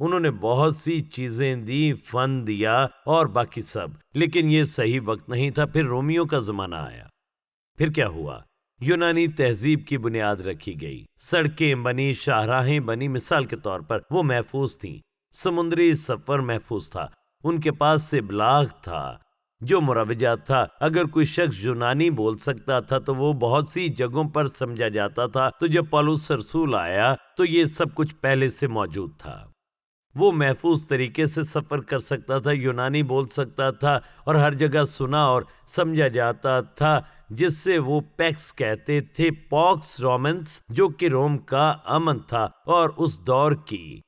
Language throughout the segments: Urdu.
انہوں نے بہت سی چیزیں دی، فن دیا اور باقی سب، لیکن یہ صحیح وقت نہیں تھا۔ پھر رومیوں کا زمانہ آیا۔ پھر کیا ہوا؟ یونانی تہذیب کی بنیاد رکھی گئی، سڑکیں بنی، شاہراہیں بنی۔ مثال کے طور پر وہ محفوظ تھیں، سمندری سفر محفوظ تھا، ان کے پاس سے ابلاغ تھا جو مروجات تھا۔ اگر کوئی شخص یونانی بول سکتا تھا تو وہ بہت سی جگہوں پر سمجھا جاتا تھا۔ تو جب پولس رسول آیا تو یہ سب کچھ پہلے سے موجود تھا۔ وہ محفوظ طریقے سے سفر کر سکتا تھا، یونانی بول سکتا تھا اور ہر جگہ سنا اور سمجھا جاتا تھا، جس سے وہ پیکس کہتے تھے، پاکس رومنس، جو کہ روم کا امن تھا اور اس دور کی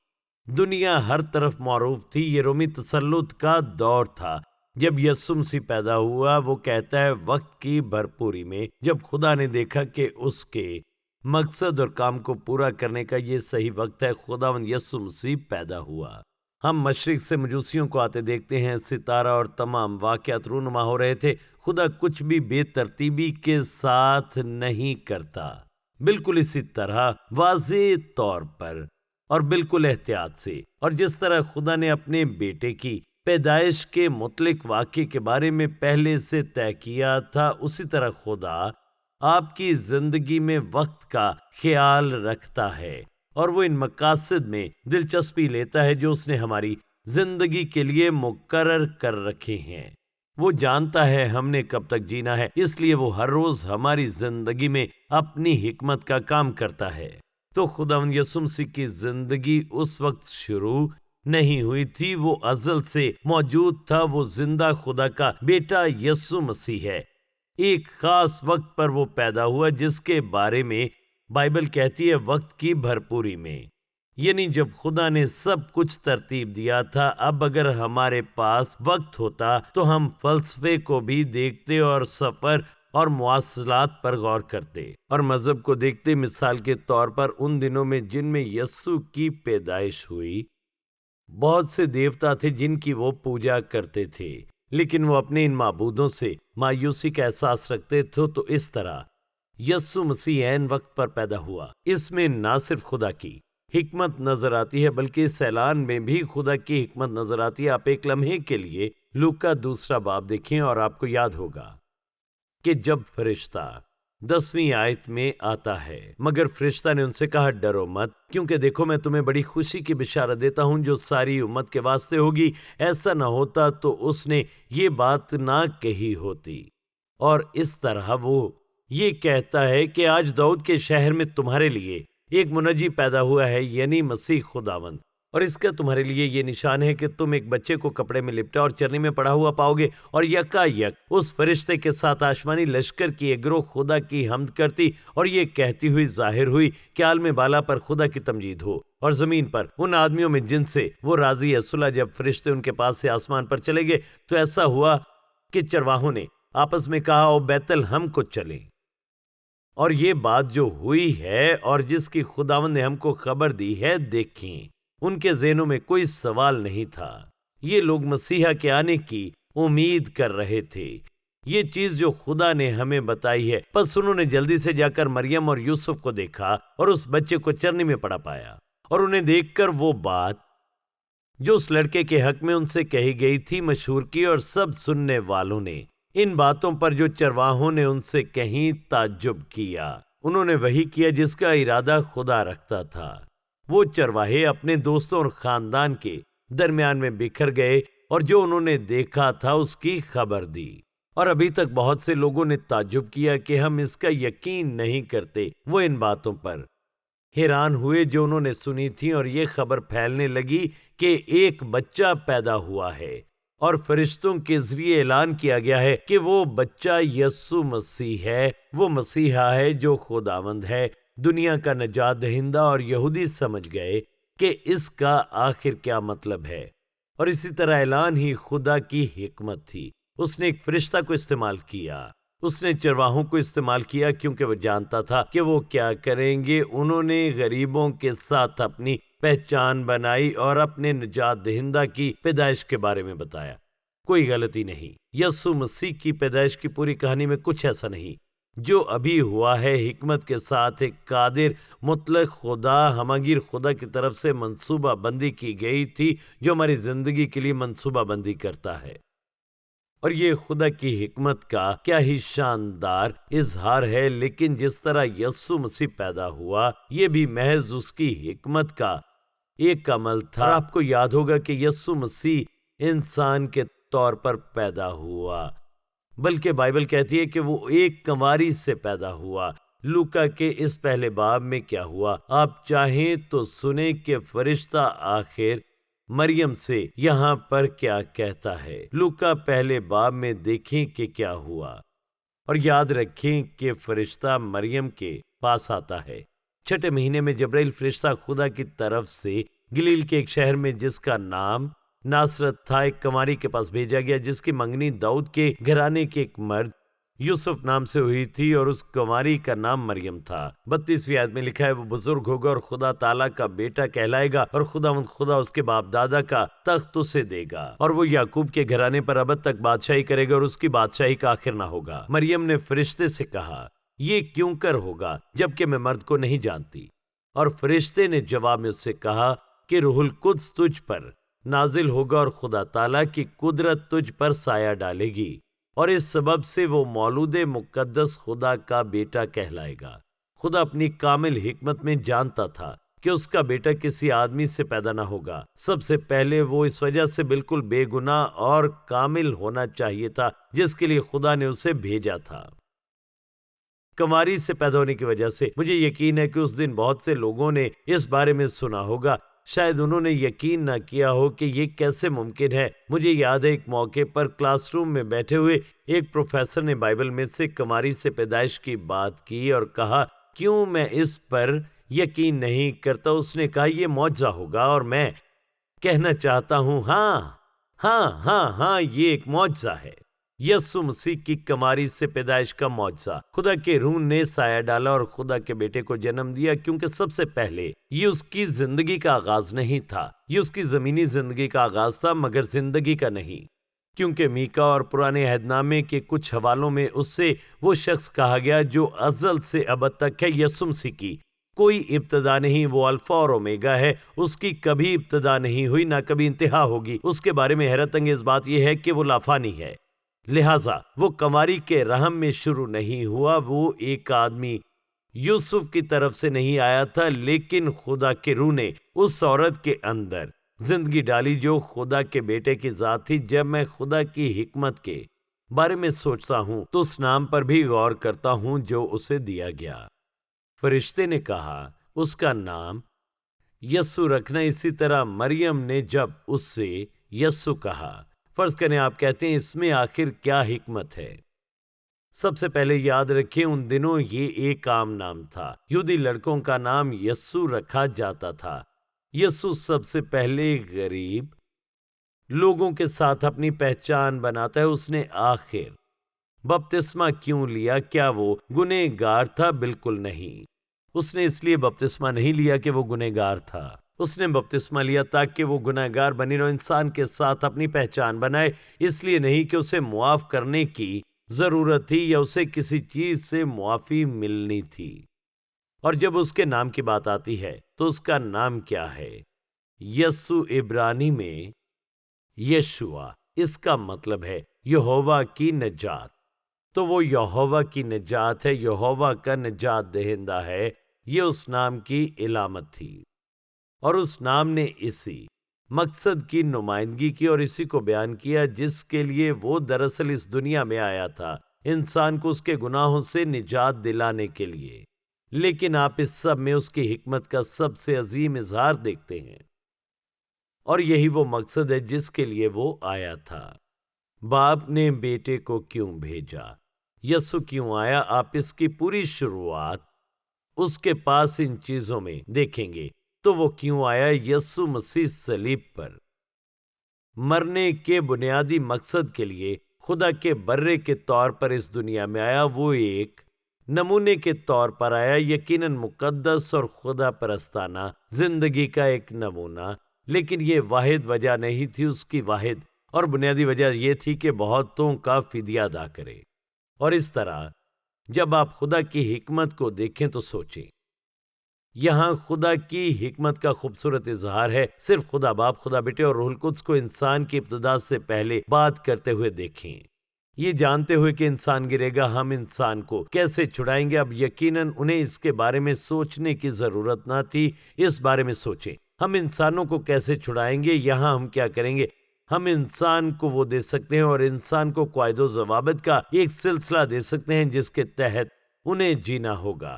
دنیا ہر طرف معروف تھی۔ یہ رومی تسلط کا دور تھا۔ جب یسوع مسیح پیدا ہوا، وہ کہتا ہے وقت کی بھرپوری میں، جب خدا نے دیکھا کہ اس کے مقصد اور کام کو پورا کرنے کا یہ صحیح وقت ہے، خداوند یسوع مسیح پیدا ہوا۔ ہم مشرق سے مجوسیوں کو آتے دیکھتے ہیں، ستارہ اور تمام واقعات رونما ہو رہے تھے۔ خدا کچھ بھی بے ترتیبی کے ساتھ نہیں کرتا، بالکل اسی طرح واضح طور پر اور بالکل احتیاط سے۔ اور جس طرح خدا نے اپنے بیٹے کی پیدائش کے متعلق واقعے کے بارے میں پہلے سے طے کیا تھا، اسی طرح خدا آپ کی زندگی میں وقت کا خیال رکھتا ہے اور وہ ان مقاصد میں دلچسپی لیتا ہے جو اس نے ہماری زندگی کے لیے مقرر کر رکھے ہیں۔ وہ جانتا ہے ہم نے کب تک جینا ہے، اس لیے وہ ہر روز ہماری زندگی میں اپنی حکمت کا کام کرتا ہے۔ تو خداوند یسوع مسیح کی زندگی اس وقت شروع نہیں ہوئی تھی، وہ ازل سے موجود تھا۔ وہ زندہ خدا کا بیٹا یسوع مسیح ہے۔ ایک خاص وقت پر وہ پیدا ہوا، جس کے بارے میں بائبل کہتی ہے وقت کی بھرپوری میں، یعنی جب خدا نے سب کچھ ترتیب دیا تھا۔ اب اگر ہمارے پاس وقت ہوتا تو ہم فلسفے کو بھی دیکھتے اور سفر اور مواصلات پر غور کرتے اور مذہب کو دیکھتے۔ مثال کے طور پر ان دنوں میں جن میں یسوع کی پیدائش ہوئی، بہت سے دیوتا تھے جن کی وہ پوجا کرتے تھے، لیکن وہ اپنے ان معبودوں سے مایوسی کا احساس رکھتے تھے۔ تو اس طرح یسوع مسیح عین وقت پر پیدا ہوا۔ اس میں نہ صرف خدا کی حکمت نظر آتی ہے بلکہ اس اعلان میں بھی خدا کی حکمت نظر آتی ہے۔ آپ ایک لمحے کے لیے لوکا 2 باب دیکھیں اور آپ کو یاد ہوگا کہ جب فرشتہ 10ویں آیت میں آتا ہے، مگر فرشتہ نے ان سے کہا ڈرو مت، کیونکہ دیکھو میں تمہیں بڑی خوشی کی بشارت دیتا ہوں جو ساری امت کے واسطے ہوگی۔ ایسا نہ ہوتا تو اس نے یہ بات نہ کہی ہوتی۔ اور اس طرح وہ یہ کہتا ہے کہ آج داؤد کے شہر میں تمہارے لیے ایک منجی پیدا ہوا ہے، یعنی مسیح خداوند، اور اس کا تمہارے لیے یہ نشان ہے کہ تم ایک بچے کو کپڑے میں لپٹا اور چرنی میں پڑا ہوا پاؤ گے۔ اور یکا یک اس فرشتے کے ساتھ آسمانی لشکر کی ایک گروہ خدا کی حمد کرتی اور یہ کہتی ہوئی ظاہر ہوئی کہ عالم بالا پر خدا کی تمجید ہو، اور زمین پر ان آدمیوں میں جن سے وہ راضی ہے صلح۔ جب فرشتے ان کے پاس سے آسمان پر چلے گئے تو ایسا ہوا کہ چرواہوں نے آپس میں کہا او بیت لحم کو چلیں۔ اور یہ بات جو ہوئی ہے اور جس کی خداوند نے ہم کو خبر دی ہے، دیکھیں ان کے ذہنوں میں کوئی سوال نہیں تھا۔ یہ لوگ مسیحا کے آنے کی امید کر رہے تھے، یہ چیز جو خدا نے ہمیں بتائی ہے۔ پس انہوں نے جلدی سے جا کر مریم اور یوسف کو دیکھا اور اس بچے کو چرنی میں پڑا پایا، اور انہیں دیکھ کر وہ بات جو اس لڑکے کے حق میں ان سے کہی گئی تھی مشہور کی، اور سب سننے والوں نے ان باتوں پر جو چرواہوں نے ان سے کہیں تعجب کیا۔ انہوں نے وہی کیا جس کا ارادہ خدا رکھتا تھا۔ وہ چرواہے اپنے دوستوں اور خاندان کے درمیان میں بکھر گئے اور جو انہوں نے دیکھا تھا اس کی خبر دی۔ اور ابھی تک بہت سے لوگوں نے تعجب کیا کہ ہم اس کا یقین نہیں کرتے۔ وہ ان باتوں پر حیران ہوئے جو انہوں نے سنی تھی، اور یہ خبر پھیلنے لگی کہ ایک بچہ پیدا ہوا ہے، اور فرشتوں کے ذریعے اعلان کیا گیا ہے کہ وہ بچہ یسوع مسیح ہے، وہ مسیحا ہے جو خداوند ہے، دنیا کا نجات دہندہ۔ اور یہودی سمجھ گئے کہ اس کا آخر کیا مطلب ہے، اور اسی طرح اعلان ہی خدا کی حکمت تھی۔ اس نے ایک فرشتہ کو استعمال کیا، اس نے چرواہوں کو استعمال کیا، کیونکہ وہ جانتا تھا کہ وہ کیا کریں گے۔ انہوں نے غریبوں کے ساتھ اپنی پہچان بنائی اور اپنے نجات دہندہ کی پیدائش کے بارے میں بتایا۔ کوئی غلطی نہیں، یسوع مسیح کی پیدائش کی پوری کہانی میں کچھ ایسا نہیں جو ابھی ہوا ہے حکمت کے ساتھ ایک قادر مطلق خدا ہمگیر خدا کی طرف سے منصوبہ بندی کی گئی تھی جو ہماری زندگی کے لیے منصوبہ بندی کرتا ہے۔ اور یہ خدا کی حکمت کا کیا ہی شاندار اظہار ہے، لیکن جس طرح یسوع مسیح پیدا ہوا یہ بھی محض اس کی حکمت کا ایک عمل تھا۔ اور آپ کو یاد ہوگا کہ یسوع مسیح انسان کے طور پر پیدا ہوا، بلکہ بائبل کہتی ہے کہ وہ ایک کنواری سے پیدا ہوا۔ لوکا کے اس پہلے باب میں کیا ہوا آپ چاہیں تو سنیں کہ فرشتہ آخر مریم سے یہاں پر کیا کہتا ہے۔ لوکا پہلے باب میں دیکھیں کہ کیا ہوا، اور یاد رکھیں کہ فرشتہ مریم کے پاس آتا ہے۔ چھٹے مہینے میں جبرائیل فرشتہ خدا کی طرف سے گلیل کے ایک شہر میں جس کا نام ناصرت تھا ایک کنواری کے پاس بھیجا گیا جس کی منگنی داؤد کے گھرانے کے ایک مرد یوسف نام سے ہوئی تھی، اور اس کنواری کا نام مریم تھا۔ 32ویں آیت میں لکھا ہے وہ بزرگ ہوگا اور خدا تعالیٰ کا بیٹا کہلائے گا، اور خدا اس کے باپ دادا کا تخت اسے دے گا، اور وہ یعقوب کے گھرانے پر ابد تک بادشاہی کرے گا، اور اس کی بادشاہی کا آخر نہ ہوگا۔ مریم نے فرشتے سے کہا یہ کیوں کر ہوگا جبکہ میں مرد کو نہیں جانتی؟ اور فرشتے نے جواب میں اس سے کہا کہ روح القدس تجھ پر نازل ہوگا اور خدا تعالیٰ کی قدرت تجھ پر سایہ ڈالے گی، اور اس سبب سے وہ مولود مقدس خدا کا بیٹا کہلائے گا۔ خدا اپنی کامل حکمت میں جانتا تھا کہ اس کا بیٹا کسی آدمی سے پیدا نہ ہوگا۔ سب سے پہلے وہ اس وجہ سے بالکل بے گناہ اور کامل ہونا چاہیے تھا جس کے لیے خدا نے اسے بھیجا تھا۔ کنواری سے پیدا ہونے کی وجہ سے مجھے یقین ہے کہ اس دن بہت سے لوگوں نے اس بارے میں سنا ہوگا، شاید انہوں نے یقین نہ کیا ہو کہ یہ کیسے ممکن ہے۔ مجھے یاد ہے ایک موقع پر کلاس روم میں بیٹھے ہوئے ایک پروفیسر نے بائبل میں سے کنواری سے پیدائش کی بات کی اور کہا کیوں میں اس پر یقین نہیں کرتا۔ اس نے کہا یہ معجزہ ہوگا، اور میں کہنا چاہتا ہوں ہاں یہ ایک معجزہ ہے۔ یسوع مسیح کی کنواری سے پیدائش کا معجزہ، خدا کے روح نے سایہ ڈالا اور خدا کے بیٹے کو جنم دیا، کیونکہ سب سے پہلے یہ اس کی زندگی کا آغاز نہیں تھا، یہ اس کی زمینی زندگی کا آغاز تھا مگر زندگی کا نہیں، کیونکہ میکا اور پرانے عہد نامے کے کچھ حوالوں میں اس سے وہ شخص کہا گیا جو ازل سے ابد تک ہے۔ یسوع مسیح کی کوئی ابتدا نہیں، وہ الفا اور اومیگا ہے، اس کی کبھی ابتدا نہیں ہوئی نہ کبھی انتہا ہوگی۔ اس کے بارے میں حیرت انگیز بات یہ ہے کہ وہ لافانی ہے، لہذا وہ کنواری کے رحم میں شروع نہیں ہوا، وہ ایک آدمی یوسف کی طرف سے نہیں آیا تھا، لیکن خدا کے روح نے اس عورت کے اندر زندگی ڈالی جو خدا کے بیٹے کی ذات تھی۔ جب میں خدا کی حکمت کے بارے میں سوچتا ہوں تو اس نام پر بھی غور کرتا ہوں جو اسے دیا گیا۔ فرشتے نے کہا اس کا نام یسوع رکھنا، اسی طرح مریم نے جب اس سے یسوع کہا۔ فرض کریں آپ کہتے ہیں اس میں آخر کیا حکمت ہے؟ سب سے پہلے یاد رکھیں ان دنوں یہ ایک عام نام تھا، یہودی لڑکوں کا نام یسوع رکھا جاتا تھا۔ یسوع سب سے پہلے غریب لوگوں کے ساتھ اپنی پہچان بناتا ہے۔ اس نے آخر بپتسمہ کیوں لیا؟ کیا وہ گنہگار تھا؟ بالکل نہیں۔ اس نے اس لیے بپتسمہ نہیں لیا کہ وہ گنہگار تھا، اس نے بپتسمہ لیا تاکہ وہ گنہگار بنی رہو، انسان کے ساتھ اپنی پہچان بنائے، اس لیے نہیں کہ اسے معاف کرنے کی ضرورت تھی یا اسے کسی چیز سے معافی ملنی تھی۔ اور جب اس کے نام کی بات آتی ہے تو اس کا نام کیا ہے؟ یسوع عبرانی میں یشوع، اس کا مطلب ہے یہوہ کی نجات۔ تو وہ یہوہ کی نجات ہے، یہوہ کا نجات دہندہ ہے، یہ اس نام کی علامت تھی، اور اس نام نے اسی مقصد کی نمائندگی کی اور اسی کو بیان کیا جس کے لیے وہ دراصل اس دنیا میں آیا تھا، انسان کو اس کے گناہوں سے نجات دلانے کے لیے۔ لیکن آپ اس سب میں اس کی حکمت کا سب سے عظیم اظہار دیکھتے ہیں، اور یہی وہ مقصد ہے جس کے لیے وہ آیا تھا۔ باپ نے بیٹے کو کیوں بھیجا؟ یسوع کیوں آیا؟ آپ اس کی پوری شروعات اس کے پاس ان چیزوں میں دیکھیں گے۔ تو وہ کیوں آیا؟ یسوع مسیح صلیب پر مرنے کے بنیادی مقصد کے لیے خدا کے برے کے طور پر اس دنیا میں آیا۔ وہ ایک نمونے کے طور پر آیا، یقیناً مقدس اور خدا پرستانہ زندگی کا ایک نمونہ، لیکن یہ واحد وجہ نہیں تھی۔ اس کی واحد اور بنیادی وجہ یہ تھی کہ بہتوں کا فدیہ ادا کرے، اور اس طرح جب آپ خدا کی حکمت کو دیکھیں تو سوچیں، یہاں خدا کی حکمت کا خوبصورت اظہار ہے۔ صرف خدا باپ، خدا بیٹے اور روح القدس کو انسان کی ابتدا سے پہلے بات کرتے ہوئے دیکھیں، یہ جانتے ہوئے کہ انسان گرے گا، ہم انسان کو کیسے چھڑائیں گے۔ اب یقیناً انہیں اس کے بارے میں سوچنے کی ضرورت نہ تھی۔ اس بارے میں سوچیں، ہم انسانوں کو کیسے چھڑائیں گے، یہاں ہم کیا کریں گے۔ ہم انسان کو وہ دے سکتے ہیں اور انسان کو قواعد و ضوابط کا ایک سلسلہ دے سکتے ہیں جس کے تحت انہیں جینا ہوگا،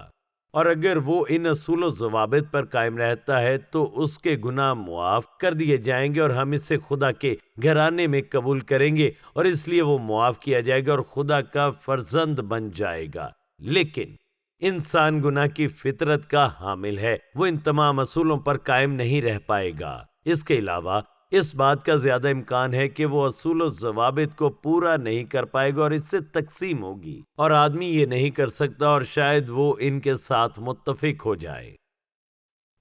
اور اگر وہ ان اصول و ضوابط پر قائم رہتا ہے تو اس کے گناہ معاف کر دیے جائیں گے، اور ہم اسے خدا کے گھرانے میں قبول کریں گے، اور اس لیے وہ معاف کیا جائے گا اور خدا کا فرزند بن جائے گا۔ لیکن انسان گناہ کی فطرت کا حامل ہے، وہ ان تمام اصولوں پر قائم نہیں رہ پائے گا۔ اس کے علاوہ اس بات کا زیادہ امکان ہے کہ وہ اصول و ضوابط کو پورا نہیں کر پائے گا اور اس سے تقسیم ہوگی، اور آدمی یہ نہیں کر سکتا، اور شاید وہ ان کے ساتھ متفق ہو جائے۔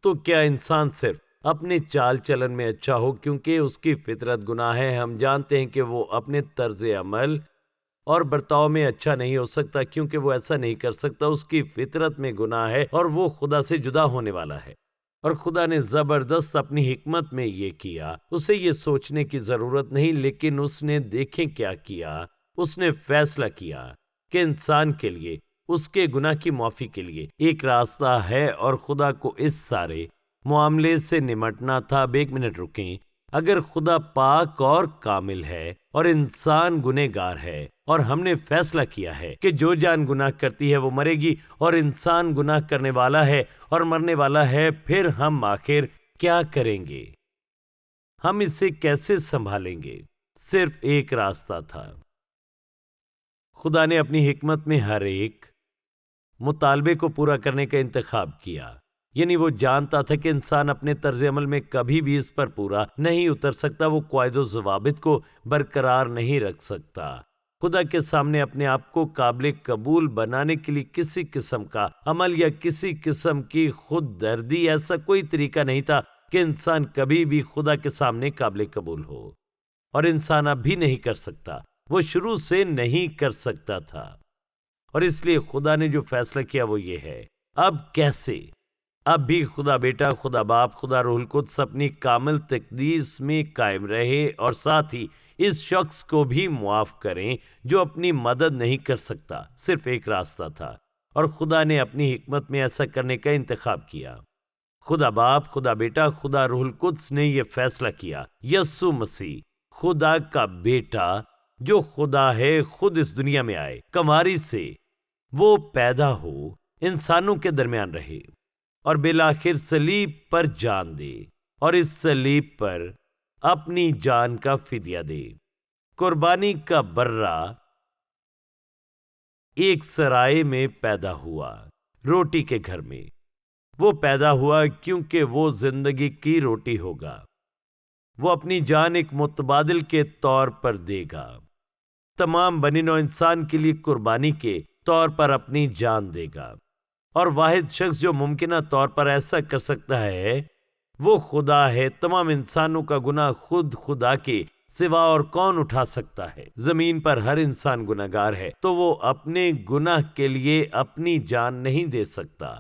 تو کیا انسان صرف اپنے چال چلن میں اچھا ہو کیونکہ اس کی فطرت گناہ ہے؟ ہم جانتے ہیں کہ وہ اپنے طرز عمل اور برتاؤ میں اچھا نہیں ہو سکتا کیونکہ وہ ایسا نہیں کر سکتا، اس کی فطرت میں گناہ ہے اور وہ خدا سے جدا ہونے والا ہے۔ اور خدا نے زبردست اپنی حکمت میں یہ کیا، اسے یہ سوچنے کی ضرورت نہیں، لیکن اس نے دیکھیں کیا کیا، اس نے فیصلہ کیا کہ انسان کے لیے، اس کے گناہ کی معافی کے لیے ایک راستہ ہے، اور خدا کو اس سارے معاملے سے نمٹنا تھا۔ اب ایک منٹ رکیں، اگر خدا پاک اور کامل ہے اور انسان گنہگار ہے، اور ہم نے فیصلہ کیا ہے کہ جو جان گناہ کرتی ہے وہ مرے گی، اور انسان گناہ کرنے والا ہے اور مرنے والا ہے، پھر ہم آخر کیا کریں گے؟ ہم اسے کیسے سنبھالیں گے؟ صرف ایک راستہ تھا۔ خدا نے اپنی حکمت میں ہر ایک مطالبے کو پورا کرنے کا انتخاب کیا، یعنی وہ جانتا تھا کہ انسان اپنے طرز عمل میں کبھی بھی اس پر پورا نہیں اتر سکتا، وہ قواعد و ضوابط کو برقرار نہیں رکھ سکتا۔ خدا کے سامنے اپنے آپ کو قابل قبول بنانے کے لیے کسی قسم کا عمل یا کسی قسم کی خود دردی، ایسا کوئی طریقہ نہیں تھا کہ انسان کبھی بھی خدا کے سامنے قابل قبول ہو، اور انسان اب بھی نہیں کر سکتا، وہ شروع سے نہیں کر سکتا تھا۔ اور اس لیے خدا نے جو فیصلہ کیا وہ یہ ہے، اب کیسے؟ اب بھی خدا بیٹا، خدا باپ، خدا روح القدس اپنی کامل تقدیس میں قائم رہے، اور ساتھ ہی اس شخص کو بھی معاف کریں جو اپنی مدد نہیں کر سکتا۔ صرف ایک راستہ تھا، اور خدا نے اپنی حکمت میں ایسا کرنے کا انتخاب کیا۔ خدا باپ، خدا بیٹا، خدا روح القدس نے یہ فیصلہ کیا، یسوع مسیح خدا کا بیٹا جو خدا ہے خود اس دنیا میں آئے، کنواری سے وہ پیدا ہو، انسانوں کے درمیان رہے، اور بالآخر صلیب پر جان دے، اور اس صلیب پر اپنی جان کا فدیہ دے۔ قربانی کا برہ ایک سرائے میں پیدا ہوا، روٹی کے گھر میں۔ وہ پیدا ہوا کیونکہ وہ زندگی کی روٹی ہوگا۔ وہ اپنی جان ایک متبادل کے طور پر دے گا، تمام بنی نوع انسان کے لیے قربانی کے طور پر اپنی جان دے گا، اور واحد شخص جو ممکنہ طور پر ایسا کر سکتا ہے وہ خدا ہے۔ تمام انسانوں کا گناہ خود خدا کے سوا اور کون اٹھا سکتا ہے؟ زمین پر ہر انسان گناہگار ہے، تو وہ اپنے گناہ کے لیے اپنی جان نہیں دے سکتا۔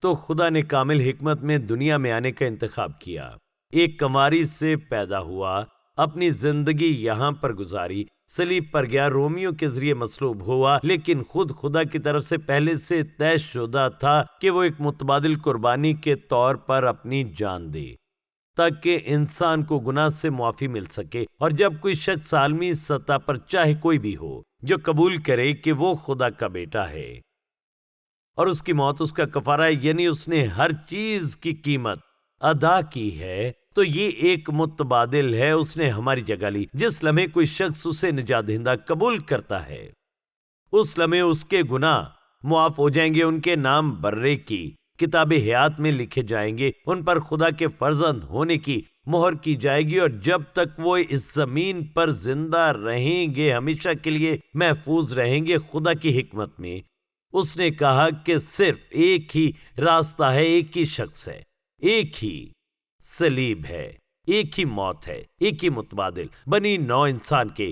تو خدا نے کامل حکمت میں دنیا میں آنے کا انتخاب کیا، ایک کنواری سے پیدا ہوا، اپنی زندگی یہاں پر گزاری، صلیب پر گیا، رومیوں کے ذریعے مصلوب ہوا، لیکن خود خدا کی طرف سے پہلے سے طے شدہ تھا کہ وہ ایک متبادل قربانی کے طور پر اپنی جان دے تاکہ انسان کو گناہ سے معافی مل سکے۔ اور جب کوئی شخص عالمی سطح پر چاہے کوئی بھی ہو جو قبول کرے کہ وہ خدا کا بیٹا ہے اور اس کی موت اس کا کفارہ ہے، یعنی اس نے ہر چیز کی قیمت ادا کی ہے، تو یہ ایک متبادل ہے، اس نے ہماری جگہ لی۔ جس لمحے کوئی شخص اسے نجات دہندہ قبول کرتا ہے، اس لمحے اس کے گناہ معاف ہو جائیں گے، ان کے نام برے کی کتاب حیات میں لکھے جائیں گے، ان پر خدا کے فرزند ہونے کی مہر کی جائے گی، اور جب تک وہ اس زمین پر زندہ رہیں گے ہمیشہ کے لیے محفوظ رہیں گے۔ خدا کی حکمت میں اس نے کہا کہ صرف ایک ہی راستہ ہے، ایک ہی شخص ہے، ایک ہی صلیب ہے، ایک ہی موت ہے، ایک ہی متبادل بنی نوع انسان کے